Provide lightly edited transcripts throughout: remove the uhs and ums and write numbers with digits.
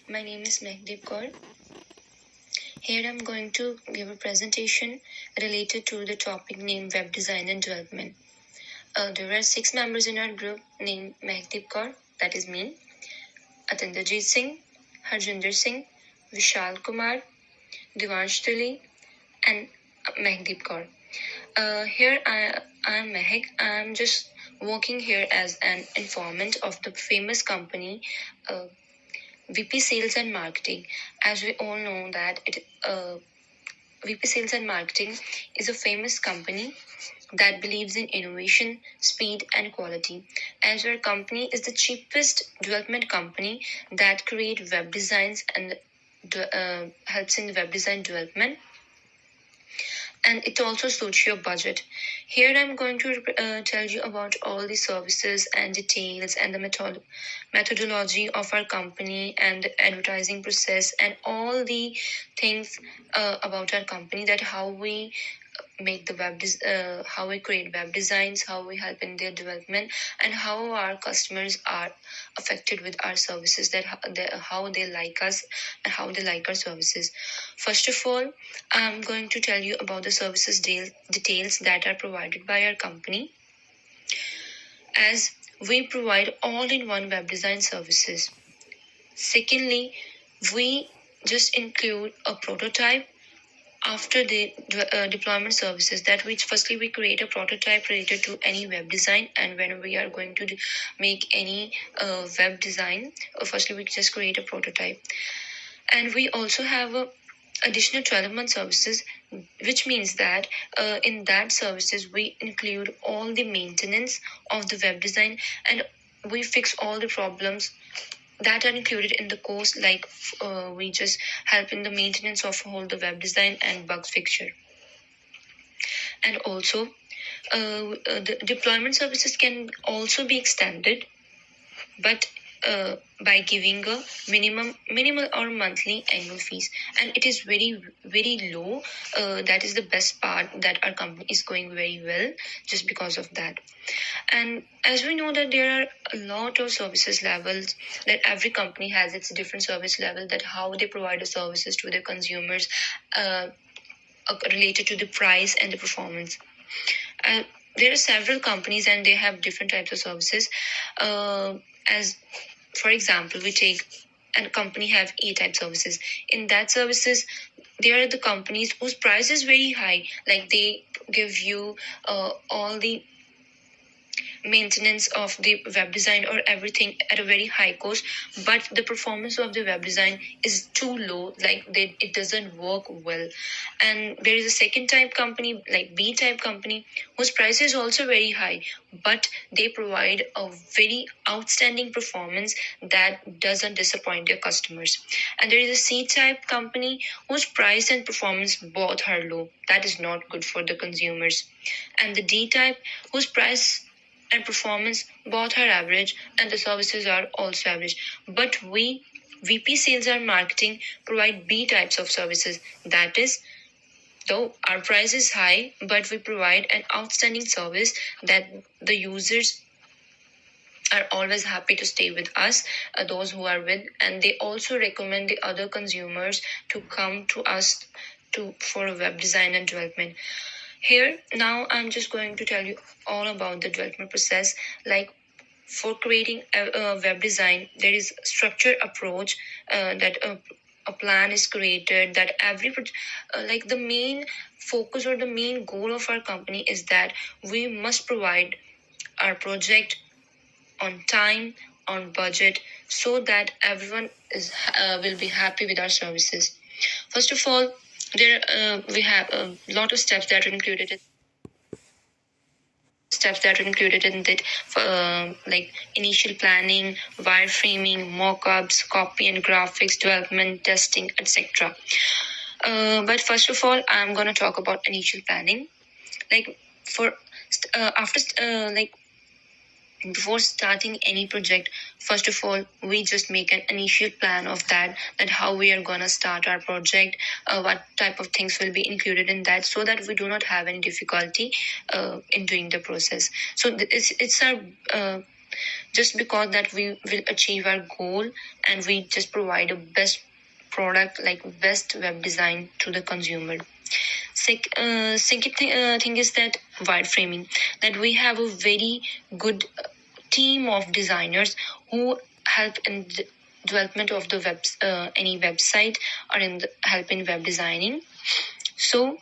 My name is Mehdeep Kaur. Here I'm going to give a presentation related to the topic named Web Design and Development. There are 6 members in our group named Mehdeep Kaur, that is me, Atinderjeet Singh, Harjinder Singh, Vishal Kumar, Divansh Tuli, and Mehdeep Kaur. Here I'm Mehak. I'm just working here as an informant of the famous company VP Sales and Marketing. As we all know that VP Sales and Marketing is a famous company that believes in innovation, speed, and quality. As our company is the cheapest development company that create web designs and helps in web design development, and it also suits your budget. Here I'm going to tell you about all the services and details and the methodology of our company and the advertising process and all the things about our company, that how we make the how we create web designs, how we help in their development, and how our customers are affected with our services, that how they like us and how they like our services. First of all, I'm going to tell you about the services details that are provided by our company, as we provide all-in-one web design services. Secondly, we just include a prototype after the deployment services, that which firstly we create a prototype related to any web design, and when we are going to make any web design, firstly we just create a prototype. And we also have a additional 12-month services, which means that in that services we include all the maintenance of the web design, and we fix all the problems that are included in the course, like we just help in the maintenance of all the web design and bug fixture. And also the deployment services can also be extended, but by giving a minimal or monthly annual fees, and it is very low. That is the best part, that our company is going very well just because of that. And as we know that there are a lot of services levels, that every company has its different service level, that how they provide the services to their consumers, related to the price and the performance. uh, there are several companies and they have different types of services. As for example, we take a company have A type services. In that services, there are the companies whose price is very high, like they give you all the maintenance of the web design or everything at a very high cost, but the performance of the web design is too low, like it doesn't work well. And there is a second type company, like B type company, whose price is also very high, but they provide a very outstanding performance that doesn't disappoint their customers. And there is a C type company whose price and performance both are low, that is not good for the consumers. And the D type, whose price and performance both are average and the services are also average. But we, VP Sales and Marketing, provide B types of services. That is, though our price is high, but we provide an outstanding service that the users are always happy to stay with us, those who are with, and they also recommend the other consumers to come to us for web design and development. Here, now I'm just going to tell you all about the development process. Like for creating a web design, there is a structured approach, that a plan is created, that like the main focus or the main goal of our company is that we must provide our project on time, on budget, so that everyone is will be happy with our services. First of all, there we have a lot of steps that are included in that, like initial planning, wireframing, mock-ups, copy and graphics development, testing, etc. But first of all, I'm going to talk about initial planning. Like for after like before starting any project, first of all we just make an initial plan of that how we are going to start our project, what type of things will be included in that, so that we do not have any difficulty in doing the process. So it's our just because that we will achieve our goal, and we just provide a best product, like best web design to the consumer. Second thing is that wireframing, that we have a very good team of designers who help in the development of the any website, or help in web designing. So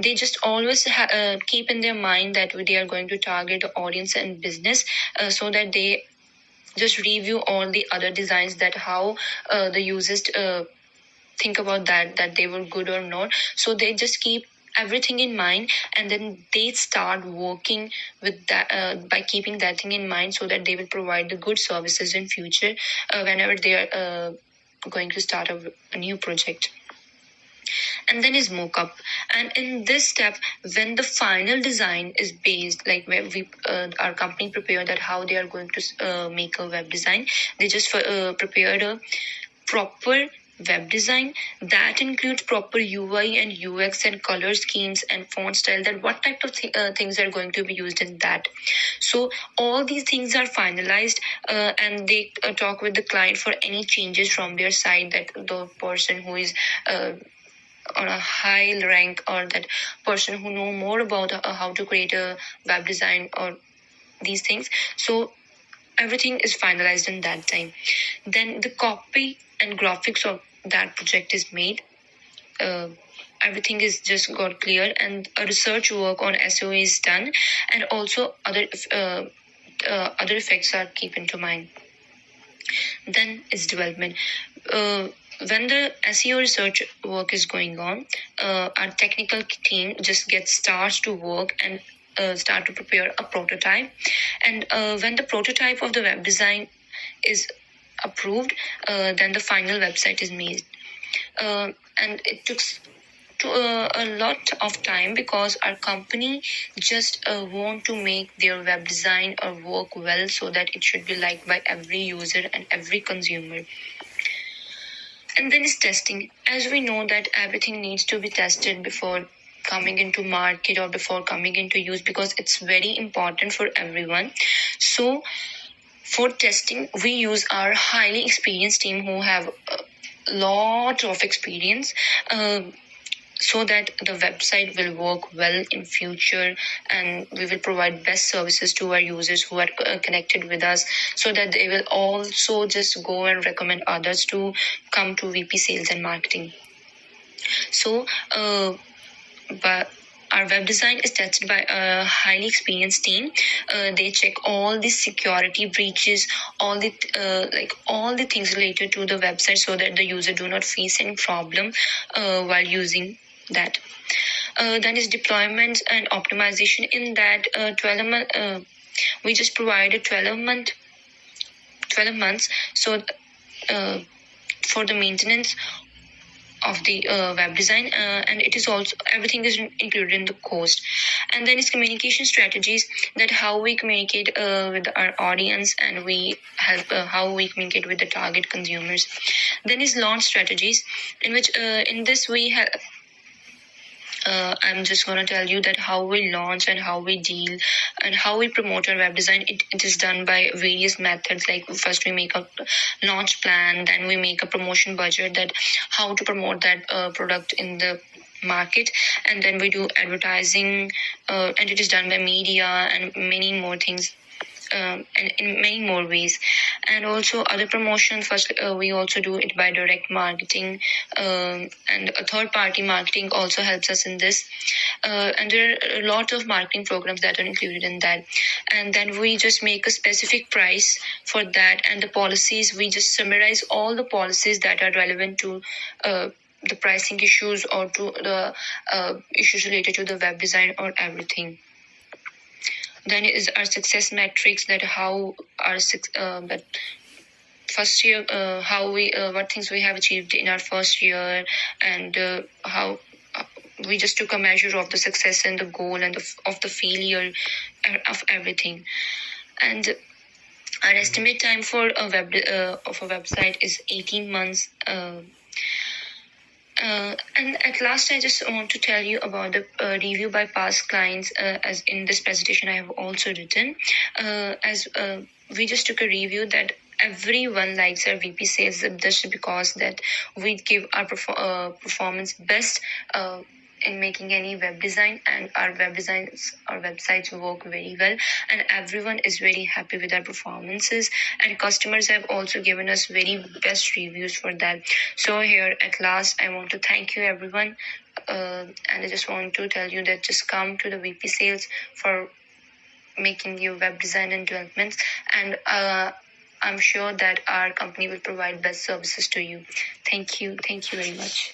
they just always keep in their mind that they are going to target the audience and business, so that they just review all the other designs, that how the users think about that they were good or not. So they just keep everything in mind, and then they start working with that, by keeping that thing in mind, so that they will provide the good services in future, whenever they are going to start a new project. And then is mockup, and in this step, when the final design is based, like where we our company prepared that how they are going to make a web design, they just prepared a proper web design that includes proper UI and UX and color schemes and font style, that what type of things are going to be used in that. So all these things are finalized, and they talk with the client for any changes from their side, that the person who is on a high rank, or that person who know more about how to create a web design or these things. So everything is finalized in that time. Then the copy and graphics of that project is made. Everything is just got clear, and a research work on SEO is done, and also other effects are kept into mind. Then is development. When the SEO research work is going on, our technical team just gets starts to work and start to prepare a prototype. And when the prototype of the web design is approved, then the final website is made. And it took a lot of time, because our company just want to make their web design or work well, so that it should be liked by every user and every consumer. And then is testing. As we know that everything needs to be tested before coming into market or before coming into use, because it's very important for everyone. So for testing, we use our highly experienced team who have a lot of experience, so that the website will work well in future, and we will provide best services to our users who are connected with us, so that they will also just go and recommend others to come to VP Sales and Marketing. So but our web design is tested by a highly experienced team. They check all the security breaches, all the things related to the website, so that the user do not face any problem while using that. Then is deployment and optimization. In that 12 month, we just provide a 12 months. So for the maintenance of the web design, and it is also everything is included in the cost. And then is communication strategies, that how we communicate with our audience, and we help how we communicate with the target consumers. Then is launch strategies, in which in this we have I'm just going to tell you that how we launch and how we deal and how we promote our web design. It is done by various methods. Like first we make a launch plan, then we make a promotion budget, that how to promote that product in the market, and then we do advertising, and it is done by media and many more things. And in many more ways, and also other promotion. First, we also do it by direct marketing, and a third party marketing also helps us in this. And there are a lot of marketing programs that are included in that. And then we just make a specific price for that, and the policies, we just summarize all the policies that are relevant to the pricing issues, or to the issues related to the web design or everything. Then is our success metrics, that how our that first year, how we what things we have achieved in our first year, and how we just took a measure of the success and the goal, and of the failure of everything. And our estimate time for a of a website is 18 months. And at last, I just want to tell you about the review by past clients, as in this presentation I have also written. As we just took a review that everyone likes our VP sales just because that we give our performance best in making any web design, and our websites work very well, and everyone is very happy with our performances, and customers have also given us very best reviews for that. So here at last I want to thank you everyone, and I just want to tell you that just come to the VP sales for making your web design and developments, and I'm sure that our company will provide best services to you. Thank you very much.